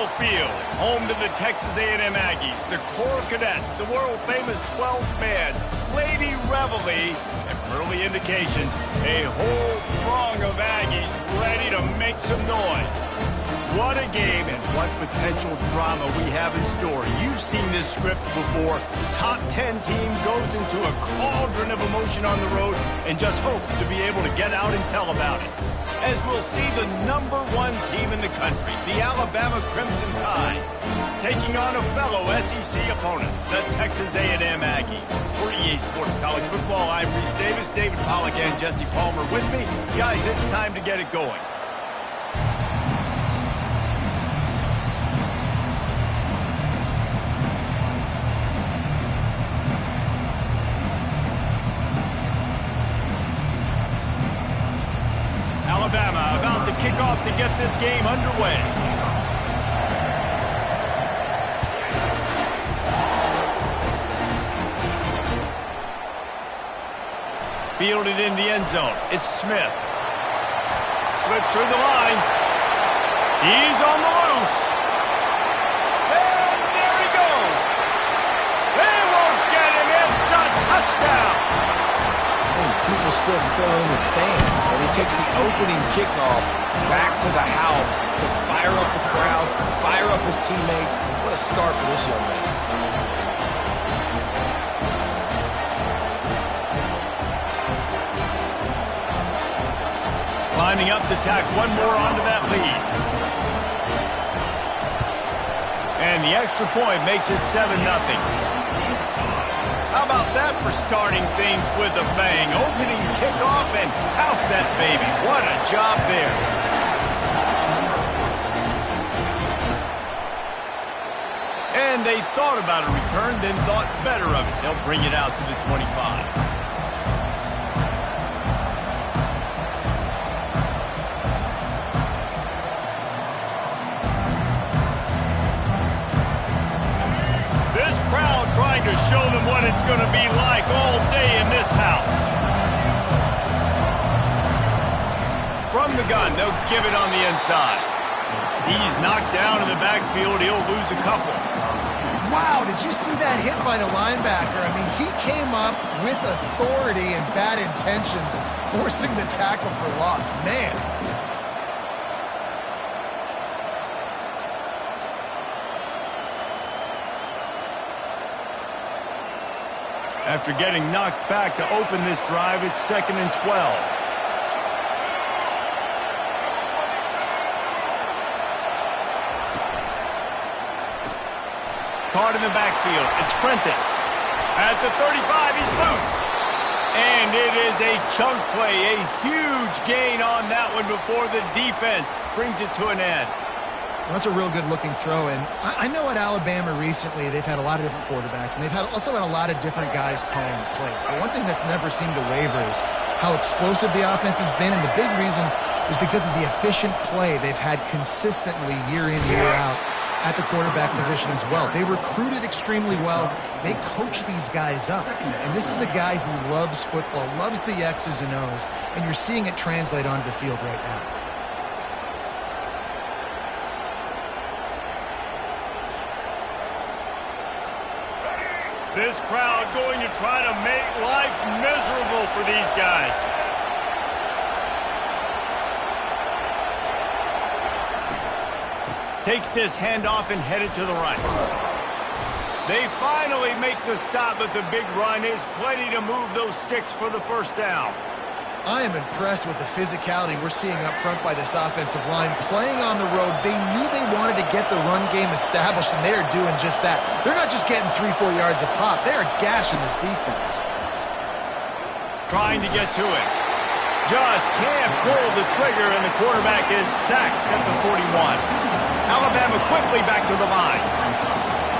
Lambeau Field, home to the Texas A&M Aggies, the Corps Cadets, the world-famous 12th man, Lady Reveille, and early indications, a whole throng of Aggies ready to make some noise. What a game and what potential drama we have in store. You've seen this script before. Top 10 team goes into a cauldron of emotion on the road and just hopes to be able to get out and tell about it. As we'll see the #1 team in the country, the Alabama Crimson Tide, taking on a fellow SEC opponent, the Texas A&M Aggies. For EA Sports College Football, I'm Reese Davis, David Pollack, and Jesse Palmer with me. Guys, it's time to get it going. Alabama about to kick off to get this game underway. Fielded in the end zone. It's Smith. Slips through the line. He's on the loose. And there he goes. They won't get him. It's a touchdown. People still fill in the stands, and he takes the opening kickoff back to the house to fire up the crowd, fire up his teammates. What a start for this young man. Lining up to tack one more onto that lead. And the extra point makes it 7-0. How about that for starting things with a bang? Opening kickoff and house that baby. What a job there. And they thought about a return, then thought better of it. They'll bring it out to the 25. Trying to show them what it's going to be like all day in this house. From the gun, they'll give it on the inside. He's knocked down in the backfield. He'll lose a couple. Wow, did you see that hit by the linebacker? I mean, he came up with authority and bad intentions, forcing the tackle for loss. Man. After getting knocked back to open this drive, it's 2nd and 12. Caught in the backfield. It's Prentice. At the 35, he's loose. And it is a chunk play, a huge gain on that one before the defense brings it to an end. That's a real good-looking throw, and I know at Alabama recently they've had a lot of different quarterbacks, and they've also had a lot of different guys calling plays. But one thing that's never seemed to waver is how explosive the offense has been, and the big reason is because of the efficient play they've had consistently year in, year out at the quarterback position as well. They recruited extremely well. They coach these guys up, and this is a guy who loves football, loves the X's and O's, and you're seeing it translate onto the field right now. This crowd going to try to make life miserable for these guys. Takes this handoff and headed to the right. They finally make the stop, but the big run is plenty to move those sticks for the first down. I am impressed with the physicality we're seeing up front by this offensive line. Playing on the road, they knew they wanted to get the run game established, and they are doing just that. They're not just getting 3-4 yards a pop. They are gashing this defense. Trying to get to it. Just can't pull the trigger, and the quarterback is sacked at the 41. Alabama quickly back to the line.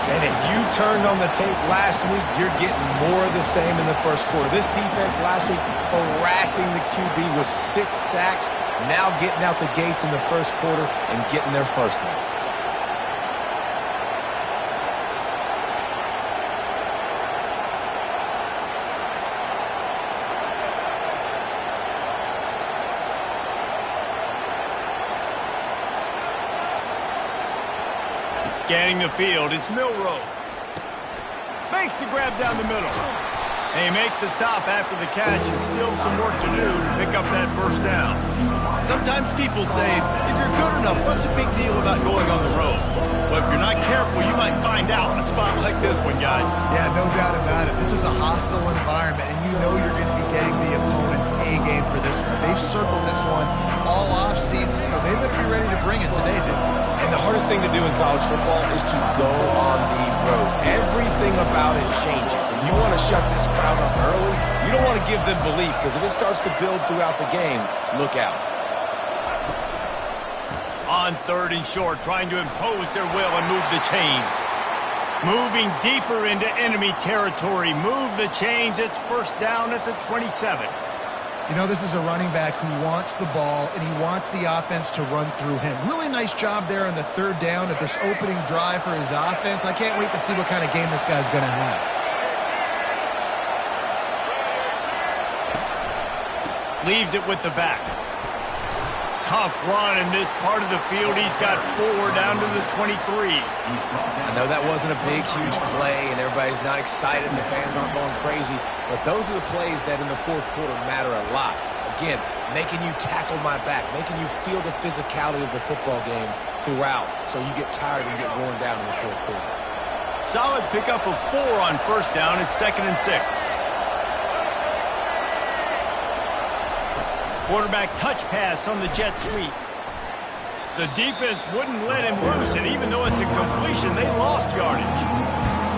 And if you turned on the tape last week, you're getting more of the same in the first quarter. This defense last week harassing the QB with 6 sacks, now getting out the gates in the first quarter and getting their first one. Scanning the field, it's Milrow. Makes the grab down the middle. They make the stop after the catch and still some work to do to pick up that first down. Sometimes people say, if you're good enough, what's the big deal about going on the road? Well, if you're not careful, you might find out in a spot like this one, guys. Yeah, no doubt about it. This is a hostile environment, and you know you're going to be getting the opponent's A game for this one. They've circled this one all off season, so they better be ready to bring it today, dude. And the hardest thing to do in college football is to go on the road. Everything about it changes, and you want to shut this crowd up early. You don't want to give them belief, because if it starts to build throughout the game, look out. On 3rd and short, trying to impose their will and move the chains. Moving deeper into enemy territory. Move the chains. It's first down at the 27. You know, this is a running back who wants the ball, and he wants the offense to run through him. Really nice job there on the 3rd down of this opening drive for his offense. I can't wait to see what kind of game this guy's going to have. Leaves it with the back. Tough run in this part of the field. He's got 4 down to the 23. I know that wasn't a big, huge play, and everybody's not excited, and the fans aren't going crazy, but those are the plays that in the 4th quarter matter a lot. Again, making you tackle my back, making you feel the physicality of the football game throughout, so you get tired and get worn down in the 4th quarter. Solid pickup of 4 on first down. It's 2nd and 6. Quarterback touch pass on the jet sweep. The defense wouldn't let him loose, and even though it's a completion, they lost yardage.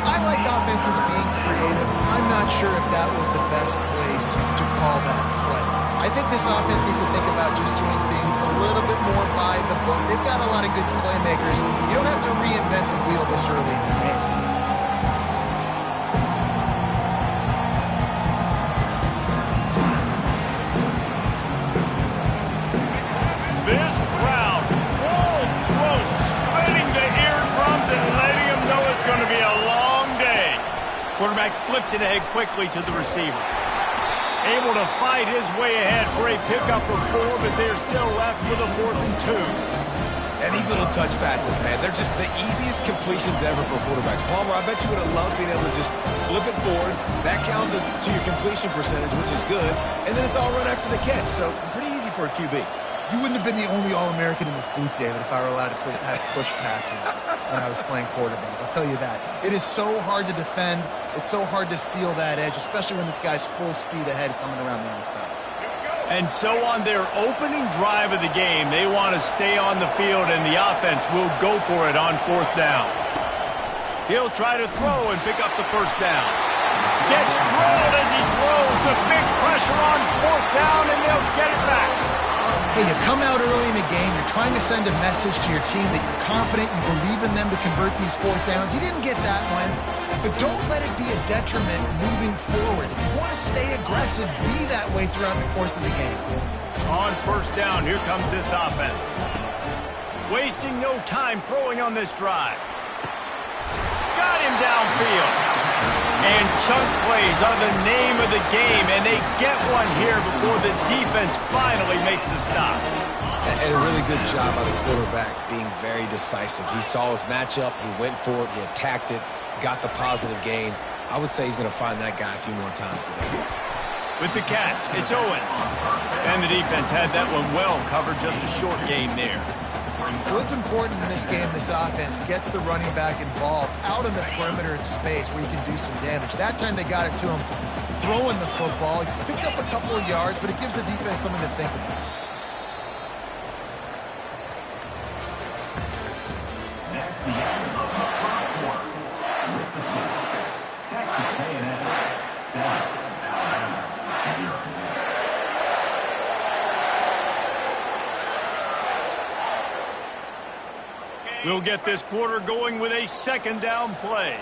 I like offenses being creative. I'm not sure if that was the best place to call that play. I think this offense needs to think about just doing things a little bit more by the book. They've got a lot of good playmakers. You don't have to reinvent the wheel this early in the game. This crowd, full throat, splitting the eardrums and letting them know it's going to be a long day. Quarterback flips it ahead quickly to the receiver. Able to fight his way ahead for a pickup of 4, but they're still left with a 4th and 2. And these little touch passes, man, they're just the easiest completions ever for quarterbacks. Palmer, I bet you would have loved being able to just flip it forward. That counts as to your completion percentage, which is good. And then it's all run after the catch, so pretty easy for a QB. You wouldn't have been the only All-American in this booth, David, if I were allowed to have push passes when I was playing quarterback. I'll tell you that. It is so hard to defend. It's so hard to seal that edge, especially when this guy's full speed ahead coming around the outside. And so on their opening drive of the game, they want to stay on the field, and the offense will go for it on 4th down. He'll try to throw and pick up the first down. Gets drilled as he throws. The big pressure on 4th down, and they'll get it back. Hey, you come out early in the game, you're trying to send a message to your team that you're confident, you believe in them to convert these 4th downs. You didn't get that one, but don't let it be a detriment moving forward. If you want to stay aggressive, be that way throughout the course of the game. On first down, here comes this offense. Wasting no time throwing on this drive. Got him downfield. And chunk plays are the name of the game, and they get one here before the defense finally makes the stop. And a really good job by the quarterback being very decisive. He saw his matchup, he went for it, he attacked it, got the positive gain. I would say he's going to find that guy a few more times today. With the catch, it's Owens. And the defense had that one well covered, just a short game there. Well, it's important in this game, this offense gets the running back involved out in the perimeter in space where you can do some damage. That time they got it to him throwing the football. He picked up a couple of yards, but it gives the defense something to think about. Next, the end of the 3rd quarter. With the score, Texas A&M 7, Alabama 0. We'll get this quarter going with a 2nd down play.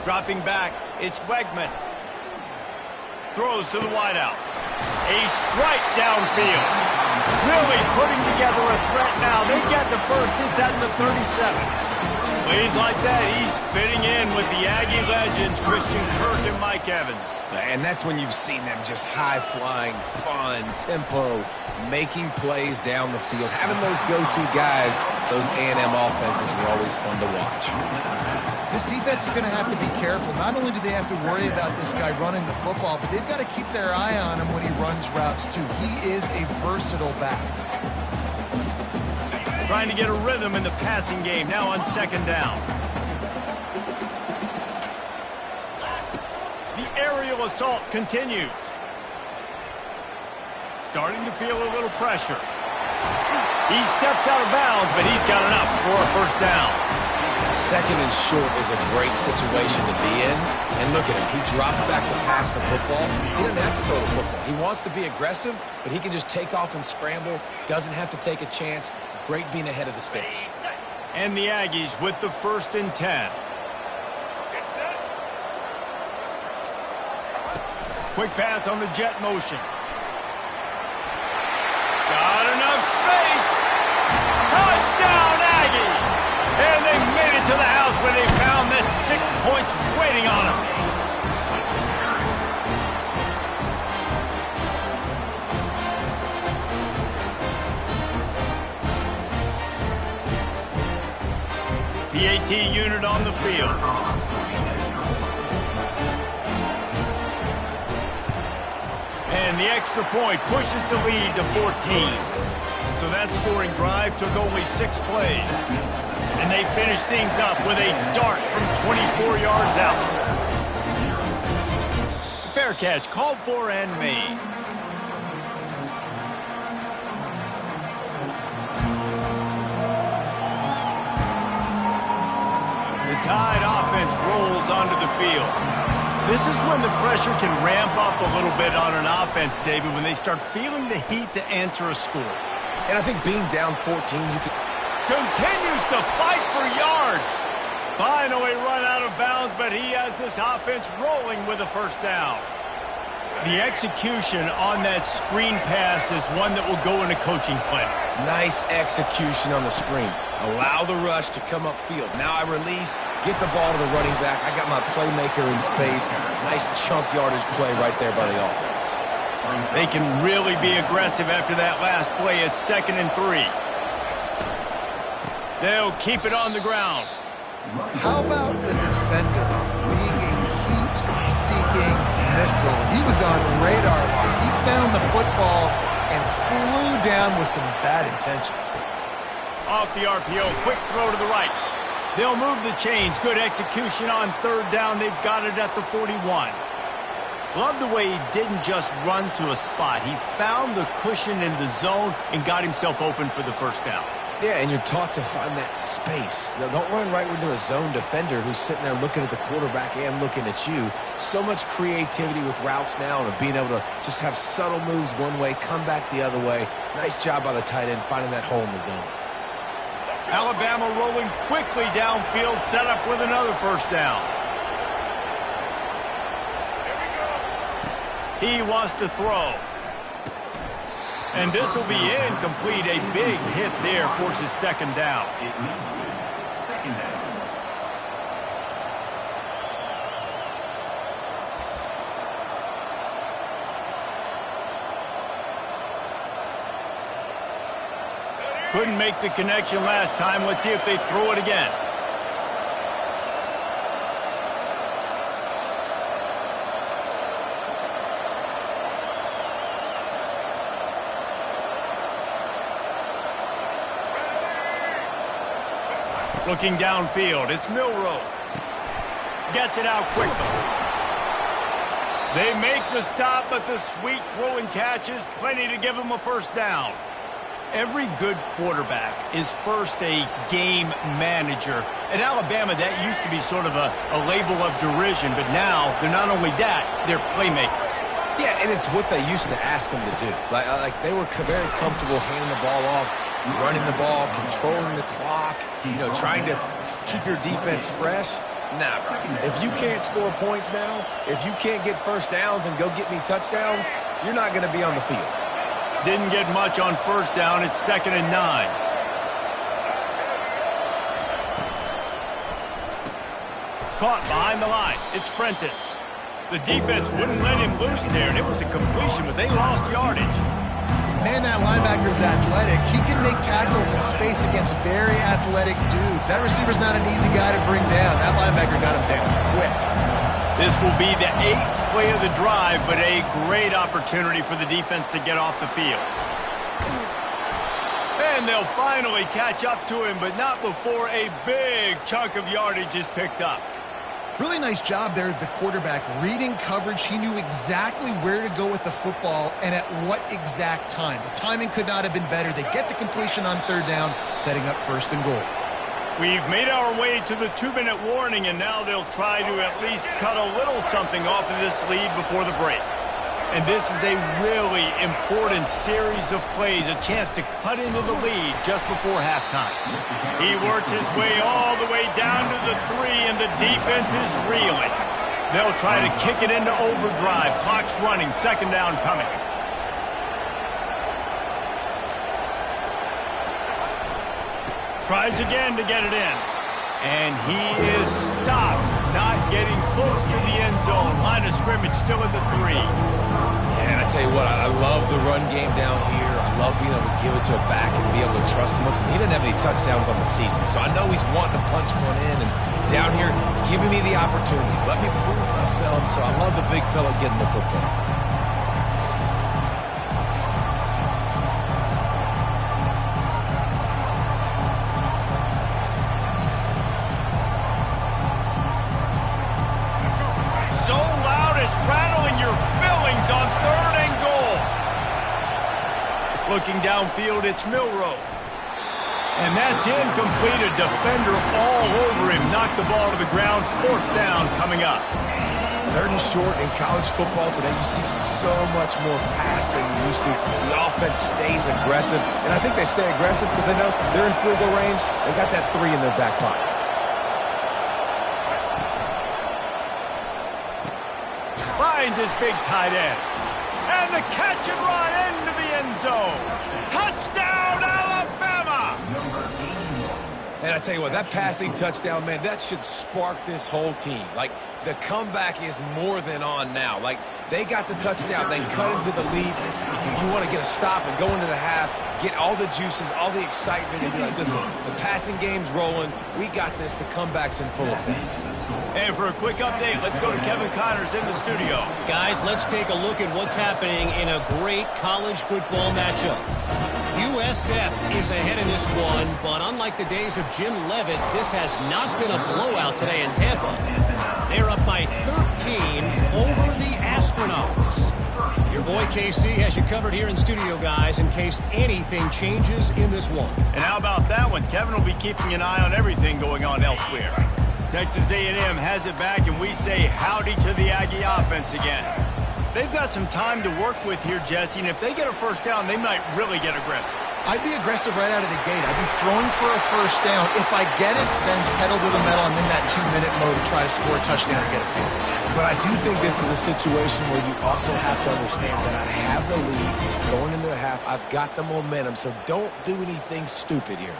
Dropping back, it's Wegman. Throws to the wideout. A strike downfield. Really putting together a threat now. They get the first. It's at the 37. Plays like that, he's fitting in with the Aggie legends, Christian Kirk and Mike Evans. And that's when you've seen them just high-flying, fun, tempo, making plays down the field. Having those go-to guys, those A&M offenses were always fun to watch. This defense is going to have to be careful. Not only do they have to worry about this guy running the football, but they've got to keep their eye on him when he runs routes, too. He is a versatile back. Trying to get a rhythm in the passing game, now on second down. The aerial assault continues. Starting to feel a little pressure. He steps out of bounds, but he's got enough for a first down. Second and short is a great situation to be in. And look at him. He drops back to pass the football. He doesn't have to throw the football. He wants to be aggressive, but he can just take off and scramble. Doesn't have to take a chance. Great being ahead of the sticks. And the Aggies with the 1st and 10. Quick pass on the jet motion. Got enough space. Touchdown, Aggies! And they made it to the house where they found that 6 points waiting on them. PAT unit on the field. And the extra point pushes the lead to 14. So that scoring drive took only 6 plays. And they finished things up with a dart from 24 yards out. Fair catch, called for and made. The Tide offense rolls onto the field. This is when the pressure can ramp up a little bit on an offense, David, when they start feeling the heat to answer a score. And I think being down 14, you can... Continues to fight for yards. Finally run out of bounds, but he has this offense rolling with a first down. The execution on that screen pass is one that will go in a coaching plan. Nice execution on the screen. Allow the rush to come upfield. Now I release, get the ball to the running back. I got my playmaker in space. Nice chunk yardage play right there by the offense. They can really be aggressive after that last play. It's 2nd and 3. They'll keep it on the ground. How about the defender being a heat-seeking missile? He was on radar lock. He found the football and flew down with some bad intentions. Off the RPO, quick throw to the right. They'll move the chains. Good execution on 3rd down. They've got it at the 41. Love the way he didn't just run to a spot. He found the cushion in the zone and got himself open for the first down. Yeah, and you're taught to find that space. Now, don't run right into a zone defender who's sitting there looking at the quarterback and looking at you. So much creativity with routes now and being able to just have subtle moves one way, come back the other way. Nice job by the tight end finding that hole in the zone. Alabama rolling quickly downfield, set up with another first down. He wants to throw. And this will be incomplete. A big hit there forces 2nd down. It means 2nd down. Couldn't make the connection last time. Let's see if they throw it again. Looking downfield, it's Milroe. Gets it out quickly. They make the stop, but the sweet throwing catch is plenty to give them a first down. Every good quarterback is first a game manager. At Alabama, that used to be sort of a label of derision, but now they're not only that, they're playmakers. Yeah, and it's what they used to ask them to do. Like they were very comfortable handing the ball off, running the ball, controlling the clock, trying to keep your defense fresh. Nah, bro. If you can't score points now, if you can't get first downs and go get me touchdowns, you're not going to be on the field. Didn't get much on first down. It's 2nd and 9. caught behind the line. It's Prentice. The defense wouldn't let him loose there, and it was a completion, but they lost yardage. Man, that linebacker is athletic. He can make tackles in space against very athletic dudes. That receiver's not an easy guy to bring down. That linebacker got him down quick. This will be the 8th play of the drive, but a great opportunity for the defense to get off the field. And they'll finally catch up to him, but not before a big chunk of yardage is picked up. Really nice job there of the quarterback. Reading coverage, he knew exactly where to go with the football and at what exact time. The timing could not have been better. They get the completion on 3rd down, setting up 1st and goal. We've made our way to the 2-minute warning, and now they'll try to at least cut a little something off of this lead before the break. And this is a really important series of plays, a chance to cut into the lead just before halftime. He works his way all the way down to the 3, and the defense is reeling. They'll try to kick it into overdrive. Clock's running, 2nd down coming. Tries again to get it in. And he is stopped, not getting close to the end zone. Line of scrimmage still in the 3. Yeah, and I tell you what, I love the run game down here. I love being able to give it to a back and be able to trust him. Listen, he didn't have any touchdowns on the season, so I know he's wanting to punch one in. And down here, giving me the opportunity. Let me prove myself. So I love the big fella getting the football. Looking downfield, it's Milrow. And that's incomplete. A defender all over him. Knocked the ball to the ground. 4th down coming up. 3rd and short in college football today. You see so much more pass than you used to. The offense stays aggressive. And I think they stay aggressive because they know they're in field goal range. They got that 3 in their back pocket. Finds his big tight end. And the catch and run into the end zone. Touchdown, Alabama! And I tell you what, that passing touchdown, man, that should spark this whole team. Like, the comeback is more than on now. Like, they got the touchdown. They cut into the lead. You want to get a stop and go into the half, get all the juices, all the excitement, and be like, listen, the passing game's rolling. We got this. The comeback's in full effect. And for a quick update, let's go to Kevin Connors in the studio. Guys, let's take a look at what's happening in a great college football matchup. USF is ahead in this one, but unlike the days of Jim Leavitt, this has not been a blowout today in Tampa. They're up by 13 over the Astronauts. Your boy KC has you covered here in studio, guys, in case anything changes in this one. And how about that one? Kevin will be keeping an eye on everything going on elsewhere. Texas A&M has it back, and we say howdy to the Aggie offense again. They've got some time to work with here, Jesse, and if they get a 1st down, they might really get aggressive. I'd be aggressive right out of the gate. I'd be throwing for a 1st down. If I get it, then it's pedal to the metal. I'm in that 2-minute mode to try to score a touchdown or get a field goal. But I do think this is a situation where you also have to understand that I have the lead going into the half. I've got the momentum, so don't do anything stupid here.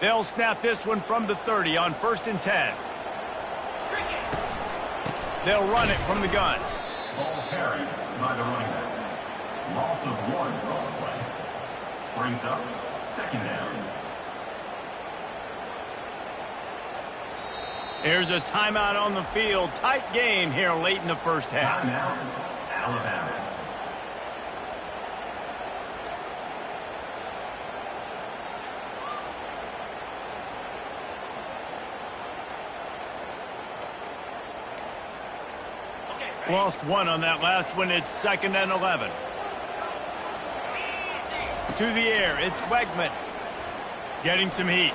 They'll snap this one from the 30 on 1st and 10. They'll run it from the gun. Ball carried by the running back. Loss of 1 on the play. Brings up 2nd down. Here's a timeout on the field. Tight game here late in the 1st half. Timeout, Alabama. Lost 1 on that last one. It's 2nd and 11. To the air, it's Wegman. Getting some heat.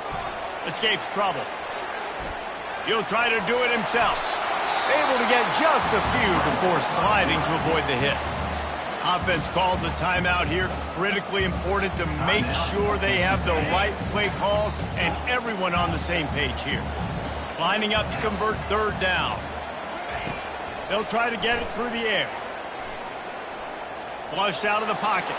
Escapes trouble. He'll try to do it himself. Able to get just a few before sliding to avoid the hits. Offense calls a timeout here. Critically important to make sure they have the right play called and everyone on the same page here. Lining up to convert 3rd down. They'll try to get it through the air. Flushed out of the pocket.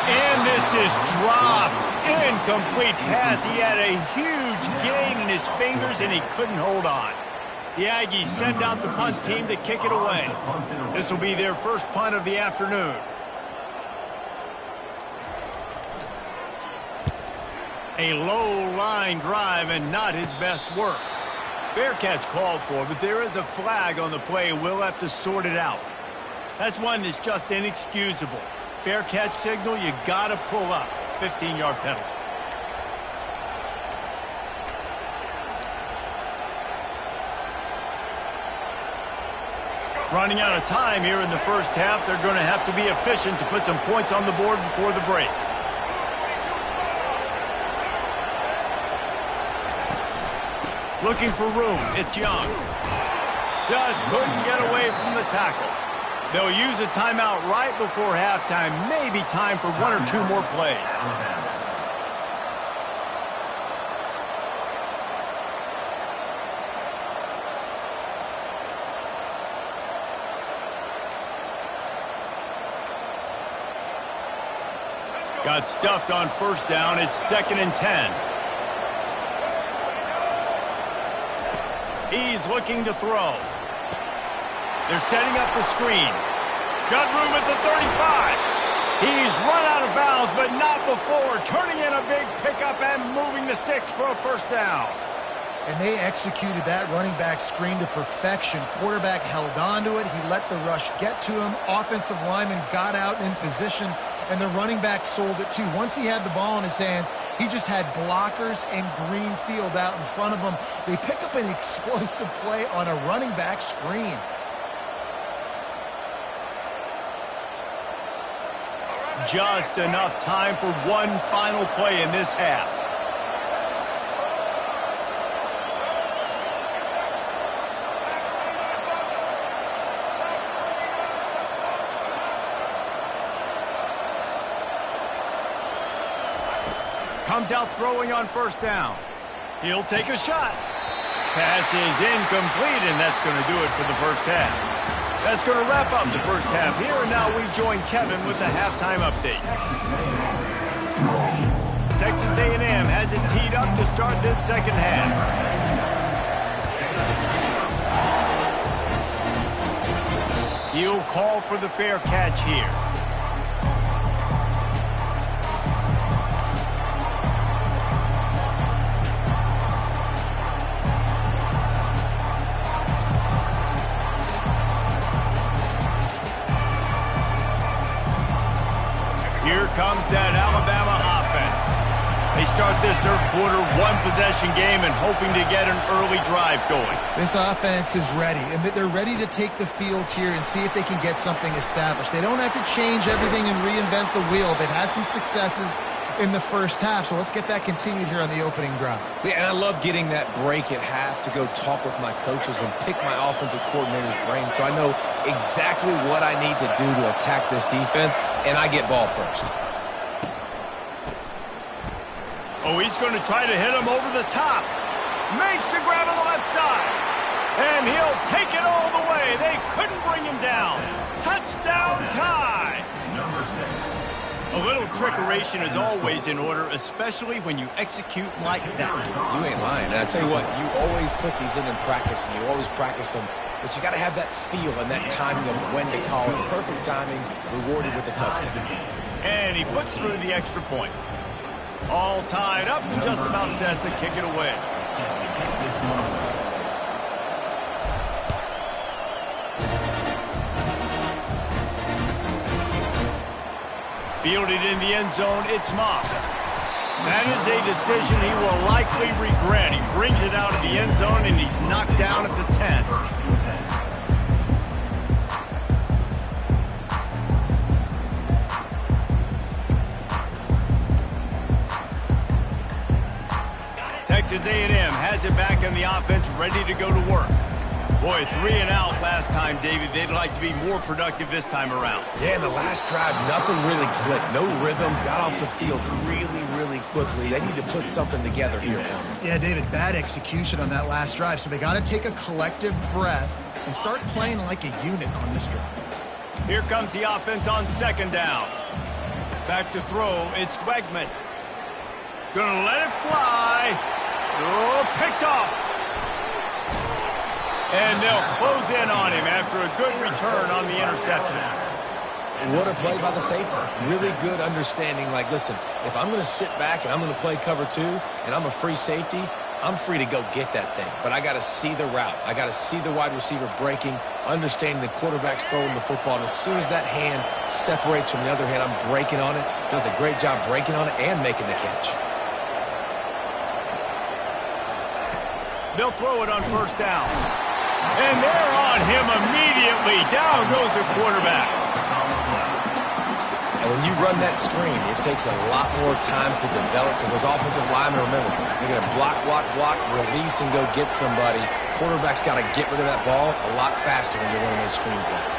And this is dropped. Incomplete pass. He had a huge gain in his fingers, and he couldn't hold on. The Aggies send out the punt team to kick it away. This will be their first punt of the afternoon. A low line drive and not his best work. Fair catch called for, but there is a flag on the play. We'll have to sort it out. That's one that's just inexcusable. Fair catch signal, you gotta pull up. 15-yard penalty. Running out of time here in the first half. They're going to have to be efficient to put some points on the board before the break. Looking for room. It's Young. Just couldn't get away from the tackle. They'll use a timeout right before halftime. Maybe time for one or two more plays. Got stuffed on first down. It's 2nd and 10. He's looking to throw. They're setting up the screen. Got room at the 35. He's run out of bounds, but not before. Turning in a big pickup and moving the sticks for a first down. And they executed that running back screen to perfection. Quarterback held on to it. He let the rush get to him. Offensive lineman got out in position, and the running back sold it too. Once he had the ball in his hands, he just had blockers and green field out in front of him. They pick up an explosive play on a running back screen. Just enough time for one final play in this half. Comes out throwing on first down. He'll take a shot. Pass is incomplete, and that's going to do it for the first half. That's going to wrap up the first half here, and now we join Kevin with the halftime update. Texas A&M has it teed up to start this second half. He'll call for the fair catch here. Here comes that Alabama offense. They start this third quarter one-possession game and hoping to get an early drive going. This offense is ready, and they're ready to take the field here and see if they can get something established. They don't have to change everything and reinvent the wheel. They've had some successes in the first half, so let's get that continued here on the opening drive. Yeah, and I love getting that break at half to go talk with my coaches and pick my offensive coordinator's brain so I know exactly what I need to do to attack this defense, and I get ball first. Oh, he's going to try to hit him over the top. Makes the grab on the left side. And he'll take it all the way. They couldn't bring him down. Touchdown tie. Number 6. A little trickeration is always in order, especially when you execute like that. You ain't lying. And I tell you what, you always put these in practice, and you always practice them. But you got to have that feel and that timing of when to call it. Perfect timing, rewarded with a touchdown. And he puts through the extra point. All tied up and just about set to kick it away. Fielded in the end zone, it's Moss. That is a decision he will likely regret. He brings it out of the end zone, and he's knocked down at the 10. Texas A&M has it back in the offense, ready to go to work. Boy, 3 and out last time, David. They'd like to be more productive this time around. Yeah, in the last drive, nothing really clicked. No rhythm, got off the field really quickly. They need to put something together here. Yeah, David, bad execution on that last drive. So they got to take a collective breath and start playing like a unit on this drive. Here comes the offense on second down. Back to throw, it's Wegman. Gonna let it fly. Oh, picked off. And they'll close in on him after a good return on the interception. What a play by the safety. Really good understanding. Like, listen, if I'm going to sit back and I'm going to play cover 2 and I'm a free safety, I'm free to go get that thing. But I got to see the route. I got to see the wide receiver breaking, understanding the quarterback's throwing the football. And as soon as that hand separates from the other hand, I'm breaking on it. Does a great job breaking on it and making the catch. They'll throw it on first down. And they're on him immediately. Down goes the quarterback. And when you run that screen, it takes a lot more time to develop because those offensive linemen, remember, they're going to block, release, and go get somebody. Quarterback's got to get rid of that ball a lot faster when you're running those screen plays.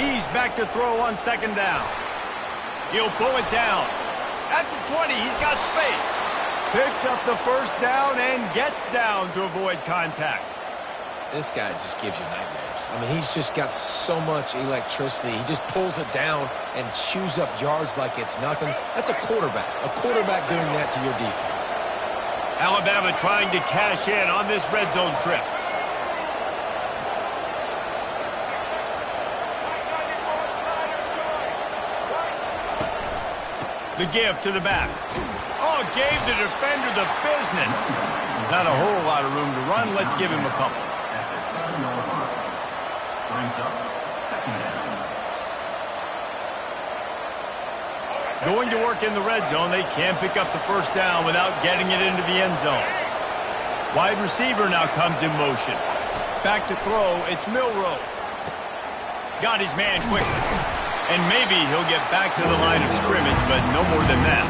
He's back to throw on second down. He'll pull it down. At the 20, he's got space. Picks up the first down and gets down to avoid contact. This guy just gives you nightmares. I mean, he's just got so much electricity. He just pulls it down and chews up yards like it's nothing. That's a quarterback. A quarterback doing that to your defense. Alabama trying to cash in on this red zone trip. The give to the back. Oh, gave the defender the business. Not a whole lot of room to run. Let's give him a couple. Going to work in the red zone. They can't pick up the first down without getting it into the end zone. Wide receiver now comes in motion. Back to throw. It's Milroe. Got his man quickly. And maybe he'll get back to the line of scrimmage, but no more than that.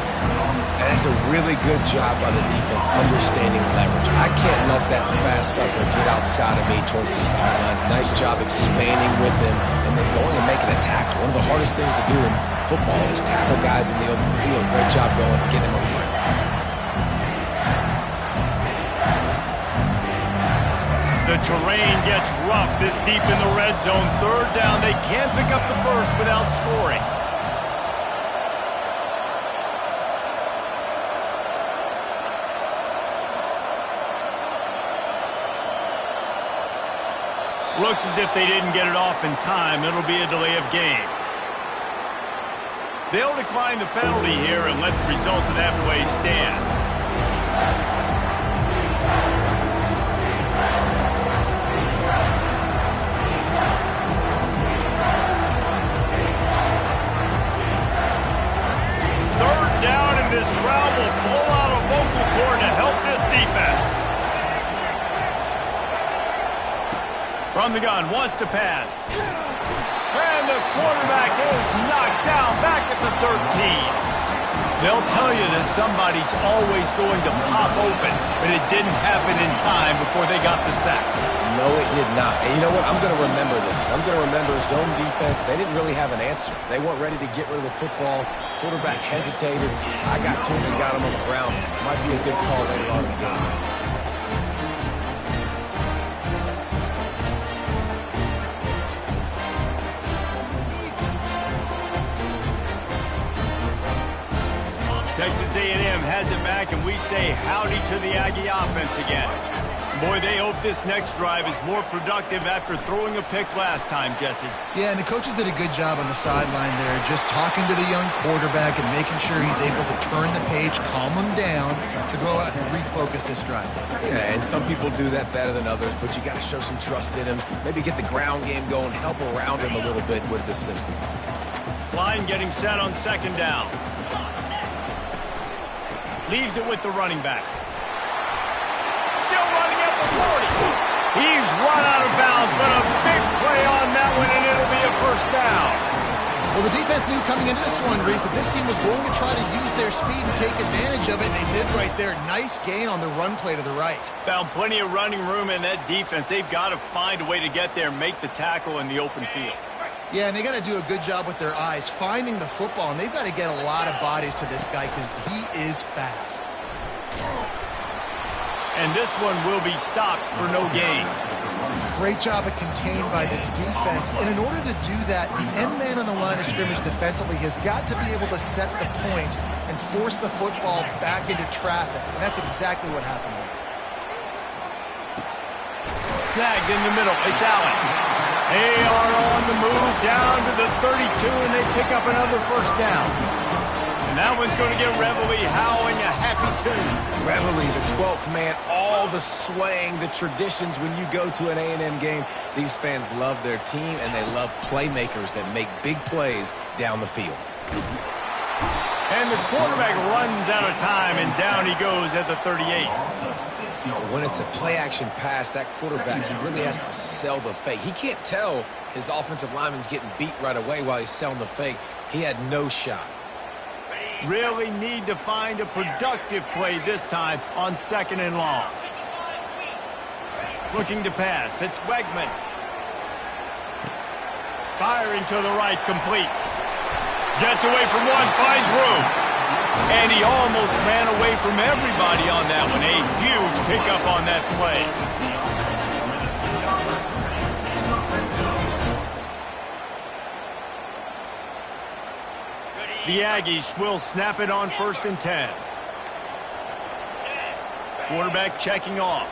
And that's a really good job by the defense, understanding leverage. I can't let that fast sucker get outside of me towards the sidelines. Nice job expanding with him and then going and making a tackle. One of the hardest things to do in football is tackle guys in the open field. Great job going and getting him over there. The terrain gets rough this deep in the red zone. Third down. They can't pick up the first without scoring. Looks as if they didn't get it off in time. It'll be a delay of game. They'll decline the penalty here and let the result of that play stand. This crowd will pull out a vocal cord to help this defense. From the gun, wants to pass. And the quarterback is knocked down back at the 13. They'll tell you that somebody's always going to pop open, but it didn't happen in time before they got the sack. No, it did not. And you know what? I'm going to remember this. I'm going to remember zone defense. They didn't really have an answer. They weren't ready to get rid of the football. Quarterback hesitated. I got to him and got him on the ground. Might be a good call later on in the game. Texas A&M has it back, and we say howdy to the Aggie offense again. Boy, they hope this next drive is more productive after throwing a pick last time, Jesse. Yeah, and the coaches did a good job on the sideline there, just talking to the young quarterback and making sure he's able to turn the page, calm him down, to go out and refocus this drive. Yeah, and some people do that better than others, but you got to show some trust in him. Maybe get the ground game going, help around him a little bit with the system. Line getting set on second down. Leaves it with the running back. Still running at the 40. He's run out of bounds, but a big play on that one, and it'll be a first down. Well, the defense knew coming into this one, Reese, that this team was going to try to use their speed and take advantage of it, and they did right there. Nice gain on the run play to the right. Found plenty of running room in that defense. They've got to find a way to get there and make the tackle in the open field. Yeah, and they got to do a good job with their eyes, finding the football, and they've got to get a lot of bodies to this guy because he is fast. And this one will be stopped for no gain. Great job of contained by this defense. And in order to do that, the end man on the line of scrimmage defensively has got to be able to set the point and force the football back into traffic. And that's exactly what happened there. Snagged in the middle. It's Allen. They are on the move down to the 32, and they pick up another first down. And that one's going to get Reveille howling a happy tune. Reveille, the 12th man, all the swaying, the traditions when you go to an A&M game. These fans love their team, and they love playmakers that make big plays down the field. And the quarterback runs out of time, and down he goes at the 38. When it's a play-action pass, that quarterback, he really has to sell the fake. He can't tell his offensive lineman's getting beat right away while he's selling the fake. He had no shot. Really need to find a productive play this time on 2nd and long. Looking to pass. It's Wegman. Firing to the right, complete. Gets away from one, finds room. And he almost ran away from everybody on that one. A huge pickup on that play. The Aggies will snap it on 1st and 10. Quarterback checking off.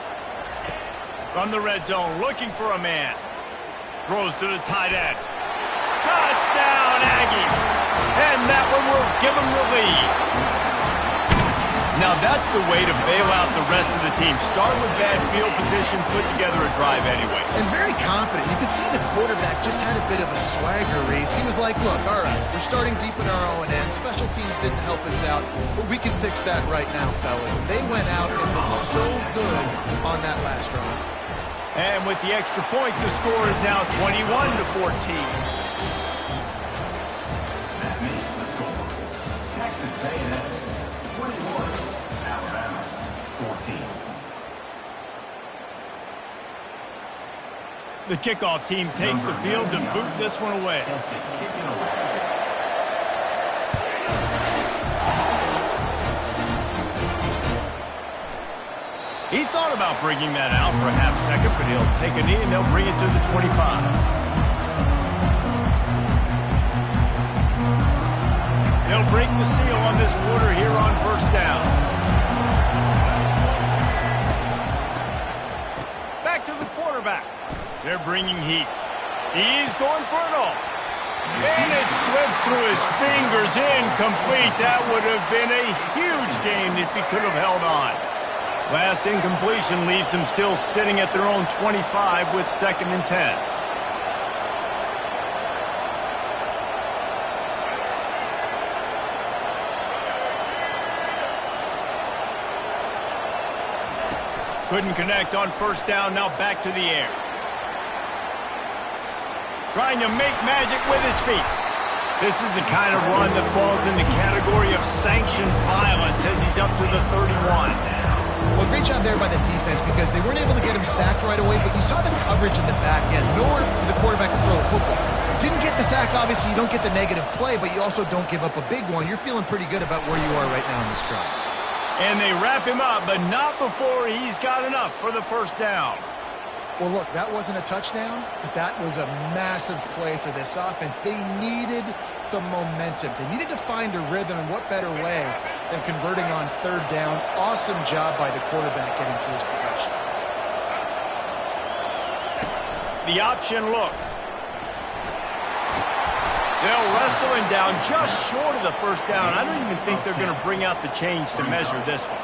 From the red zone, looking for a man. Throws to the tight end. Touchdown, Aggies! And that one will give them the lead. Now that's the way to bail out the rest of the team. Start with bad field position, put together a drive anyway. And very confident. You can see the quarterback just had a bit of a swagger, Reese. He was like, look, all right, we're starting deep in our own end. Special teams didn't help us out, but we can fix that right now, fellas. And they went out and looked so good on that last drive. And with the extra point, the score is now 21-14. That makes the score. Texas A&M 21, Alabama 14. The kickoff team takes the field to boot this one away. Set to kick it away. He thought about bringing that out for a half second, but he'll take a knee and they'll bring it to the 25. They'll break the seal on this quarter here on 1st down. Back to the quarterback. They're bringing heat. He's going for it all. And it slips through his fingers, incomplete. That would have been a huge gain if he could have held on. Last incompletion leaves them still sitting at their own 25 with 2nd and 10. Couldn't connect on 1st down, now back to the air. Trying to make magic with his feet. This is the kind of run that falls in the category of sanctioned violence as he's up to the 31. Well, great job there by the defense because they weren't able to get him sacked right away, but you saw the coverage in the back end. Nowhere for the quarterback to throw the football. Didn't get the sack, obviously. You don't get the negative play, but you also don't give up a big one. You're feeling pretty good about where you are right now in this drive. And they wrap him up, but not before he's got enough for the 1st down. Well, look, that wasn't a touchdown, but that was a massive play for this offense. They needed some momentum. They needed to find a rhythm, and what better way than converting on 3rd down. Awesome job by the quarterback getting through his progression. The option look. They'll wrestle him down just short of the 1st down. I don't even think they're going to bring out the chains to measure this one.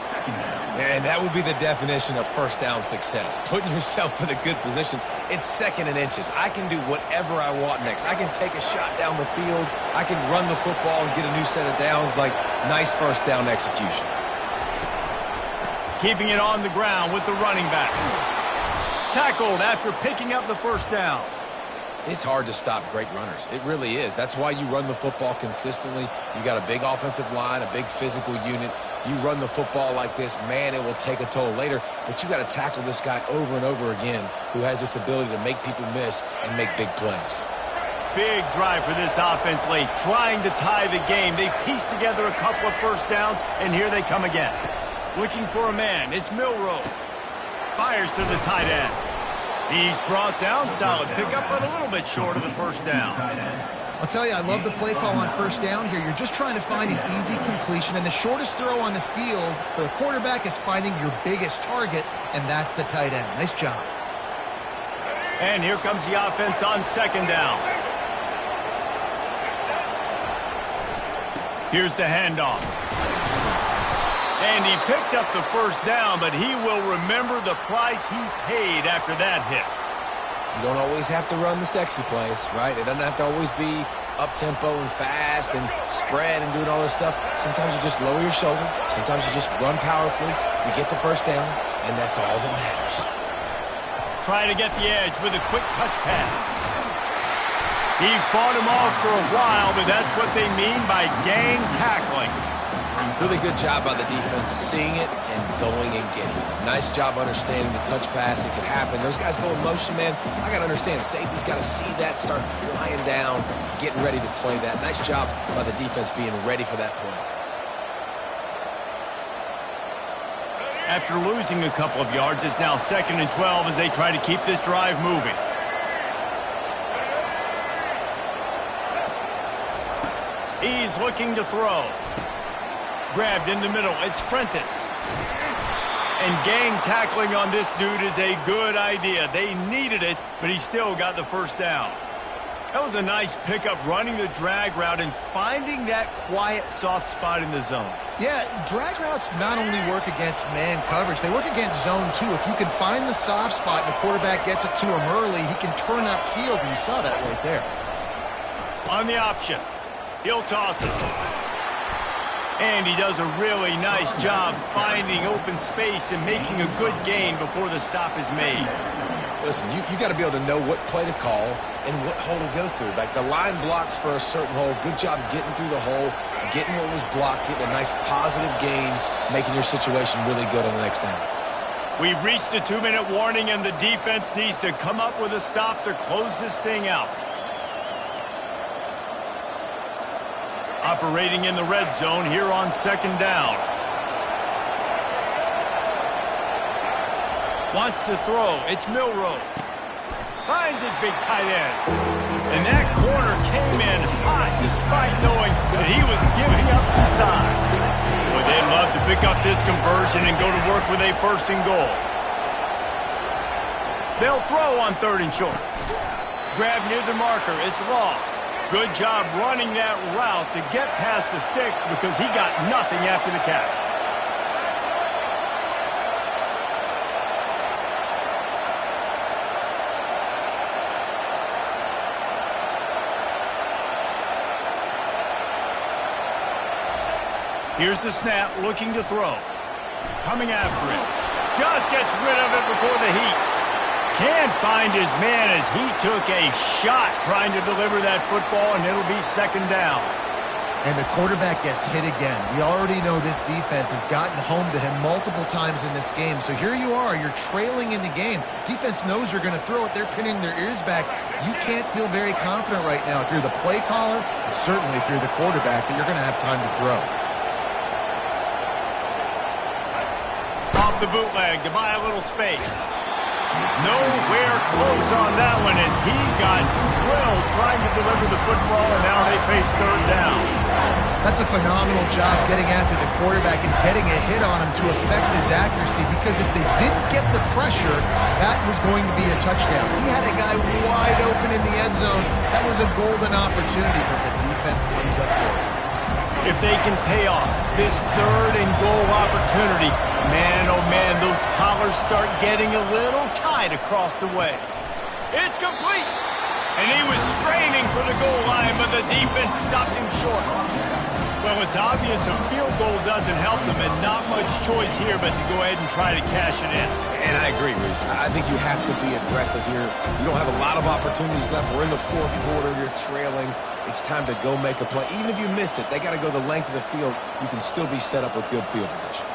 And that would be the definition of 1st down success. Putting yourself in a good position. It's 2nd and inches. I can do whatever I want next. I can take a shot down the field. I can run the football and get a new set of downs. Like, nice 1st down execution. Keeping it on the ground with the running back. Tackled after picking up the 1st down. It's hard to stop great runners. It really is. That's why you run the football consistently. You got a big offensive line, a big physical unit. You run the football like this, man, it will take a toll later. But you got to tackle this guy over and over again who has this ability to make people miss and make big plays. big drive for this offense late, trying to tie the game. They pieced together a couple of first downs, and here they come again. Looking for a man. It's Milroe. Fires to the tight end. He's brought down. Solid pickup, but a little bit short of the first down. I'll tell you, I love the play call on first down here. You're just trying to find an easy completion, and the shortest throw on the field for the quarterback is finding your biggest target, and that's the tight end. Nice job. And here comes the offense on second down. Here's the handoff. And he picked up the first down, but he will remember the price he paid after that hit. You don't always have to run the sexy plays, right? It doesn't have to always be up-tempo and fast and spread and doing all this stuff. Sometimes you just lower your shoulder. Sometimes you just run powerfully. You get the first down, and that's all that matters. Trying to get the edge with a quick touch pass. He fought him off for a while, but that's what they mean by gang tackling. Really good job by the defense, seeing it and going and getting it. Nice job understanding the touch pass. It could happen. Those guys go in motion, man. I got to understand, safety's got to see that, start flying down, getting ready to play that. Nice job by the defense being ready for that play. After losing a couple of yards, it's now 2nd and 12 as they try to keep this drive moving. He's looking to throw. Grabbed in the middle. It's Prentice. And gang tackling on this dude is a good idea. They needed it, but he still got the first down. That was a nice pickup, running the drag route and finding that quiet, soft spot in the zone. Yeah, drag routes not only work against man coverage, they work against zone too. If you can find the soft spot and the quarterback gets it to him early, he can turn upfield, and you saw that right there. On the option, he'll toss it. And he does a really nice job finding open space and making a good gain before the stop is made. Listen, you got to be able to know what play to call and what hole to go through. Like the line blocks for a certain hole. Good job getting through the hole, getting what was blocked, getting a nice positive gain, making your situation really good on the next down. We've reached the 2-minute warning, and the defense needs to come up with a stop to close this thing out. Operating in the red zone here on second down. Wants to throw. It's Milroe. Finds his big tight end. And that corner came in hot despite knowing that he was giving up some size. Boy, they'd love to pick up this conversion and go to work with a 1st and goal. They'll throw on 3rd and short. Grab near the marker. It's Law. Good job running that route to get past the sticks because he got nothing after the catch. Here's the snap, looking to throw. Coming after it. Just gets rid of it before the heat. Can't find his man as he took a shot trying to deliver that football, and it'll be 2nd down. And the quarterback gets hit again. We already know this defense has gotten home to him multiple times in this game. So here you are, you're trailing in the game. Defense knows you're going to throw it. They're pinning their ears back. You can't feel very confident right now if you're the play caller, and certainly if you're the quarterback, that you're going to have time to throw. Off the bootleg to buy a little space. Nowhere close on that one as he got drilled trying to deliver the football, and now they face 3rd down. That's a phenomenal job getting after the quarterback and getting a hit on him to affect his accuracy, because if they didn't get the pressure, that was going to be a touchdown. He had a guy wide open in the end zone. That was a golden opportunity, but the defense comes up big. If they can pay off this 3rd and goal opportunity, man, oh man, those collars start getting a little tight across the way. It's complete. And he was straining for the goal line, but the defense stopped him short. Well, it's obvious a field goal doesn't help them, and not much choice here but to go ahead and try to cash it in. And I agree, Reese. I think you have to be aggressive here. You don't have a lot of opportunities left. We're in the 4th quarter. You're trailing. It's time to go make a play. Even if you miss it, they got to go the length of the field. You can still be set up with good field position.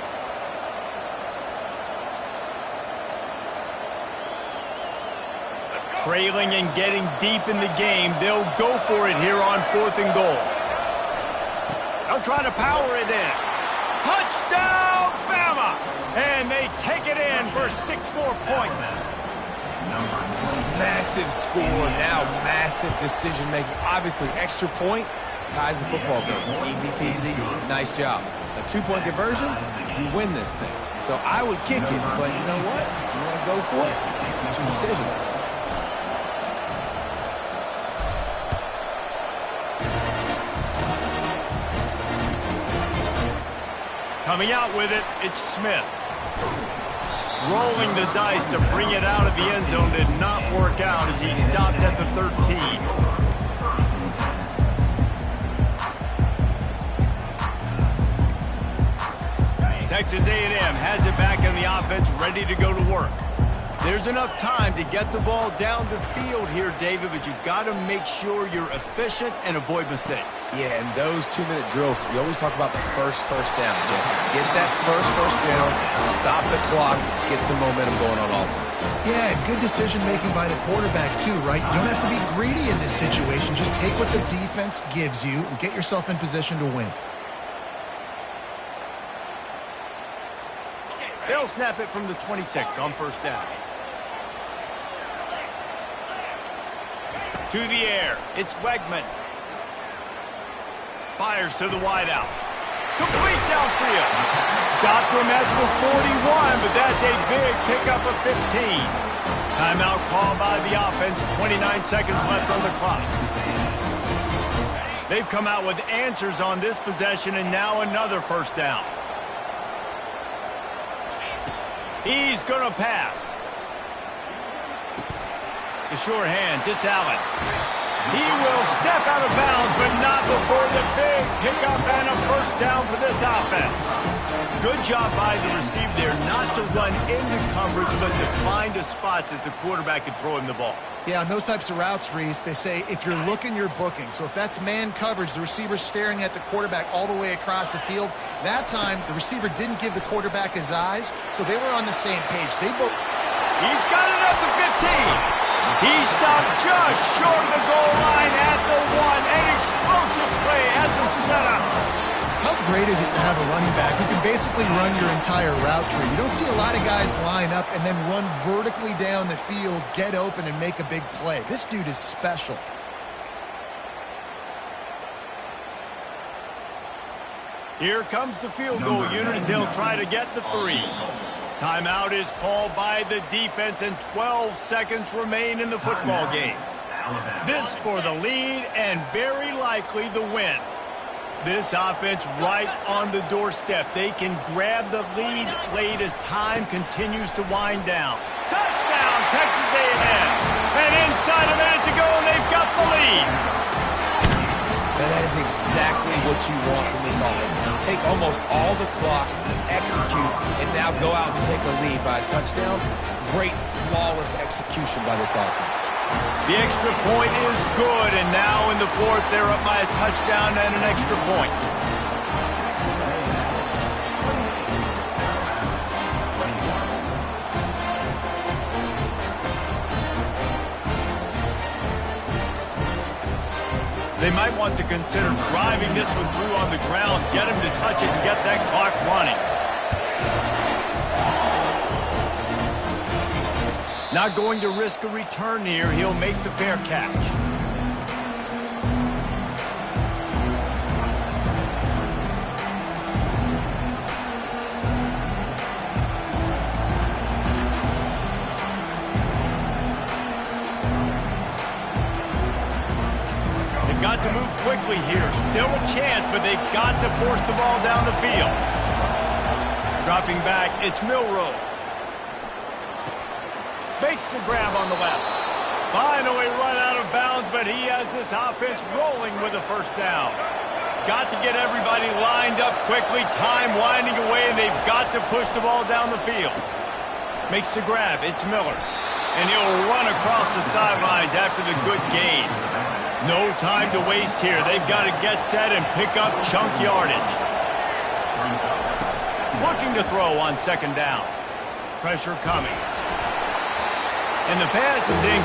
Trailing and getting deep in the game, they'll go for it here on 4th and goal. They'll try to power it in. Touchdown, Bama! And they take it in for 6 more points. Massive score, now massive decision-making. Obviously, extra point ties the football game. Easy peasy, nice job. A 2-point conversion, you win this thing. So I would kick it, but you know what? If you want to go for it, it's your decision. Coming out with it, it's Smith. Rolling the dice to bring it out of the end zone did not work out as he stopped at the 13. Texas A&M has it back in the offense, ready to go to work. There's enough time to get the ball down the field here, David, but you've got to make sure you're efficient and avoid mistakes. Yeah, and those 2-minute drills, we always talk about the first down, Jesse. Get that first down, stop the clock, get some momentum going on offense. Yeah, good decision-making by the quarterback, too, right? You don't have to be greedy in this situation. Just take what the defense gives you and get yourself in position to win. They'll snap it from the 26 on 1st down. To the air, it's Wegman. Fires to the wideout. Complete downfield. Stopped him at the 41, but that's a big pickup of 15. Timeout called by the offense, 29 seconds left on the clock. They've come out with answers on this possession, and now another 1st down. He's going to pass. The sure hands, it's Allen. He will step out of bounds, but not before the big pickup and a 1st down for this offense. Good job by the receiver there not to run into coverage, but to find a spot that the quarterback could throw him the ball. Yeah, on those types of routes, Reese, they say if you're looking, you're booking. So if that's man coverage, the receiver's staring at the quarterback all the way across the field. That time, the receiver didn't give the quarterback his eyes, so they were on the same page. He's got it at the 15. He stopped just short of the goal line at the 1. An explosive play has him set up. How great is it to have a running back who can basically run your entire route tree? You don't see a lot of guys line up and then run vertically down the field, get open, and make a big play. This dude is special. Here comes the field goal unit as they'll try to get the 3. Timeout is called by the defense, and 12 seconds remain in the football game. This for the lead and very likely the win. This offense right on the doorstep. They can grab the lead late as time continues to wind down. Touchdown, Texas A&M. And inside a minute to go, and they've got the lead. And that is exactly what you want from this offense. Take almost all the clock, execute, and now go out and take a lead by a touchdown. Great, flawless execution by this offense. The extra point is good, and now in the 4th, they're up by a touchdown and an extra point. They might want to consider driving this one through on the ground, get him to touch it, and get that clock running. Not going to risk a return here. He'll make the fair catch. Got to move quickly here. Still a chance, but they've got to force the ball down the field. Dropping back, it's Milroe. Makes the grab on the left. Finally run out of bounds, but he has this offense rolling with a 1st down. Got to get everybody lined up quickly. Time winding away, and they've got to push the ball down the field. Makes the grab, it's Miller. And he'll run across the sidelines after the good gain. No time to waste here. They've got to get set and pick up chunk yardage. Looking to throw on 2nd down. Pressure coming. And the pass is in.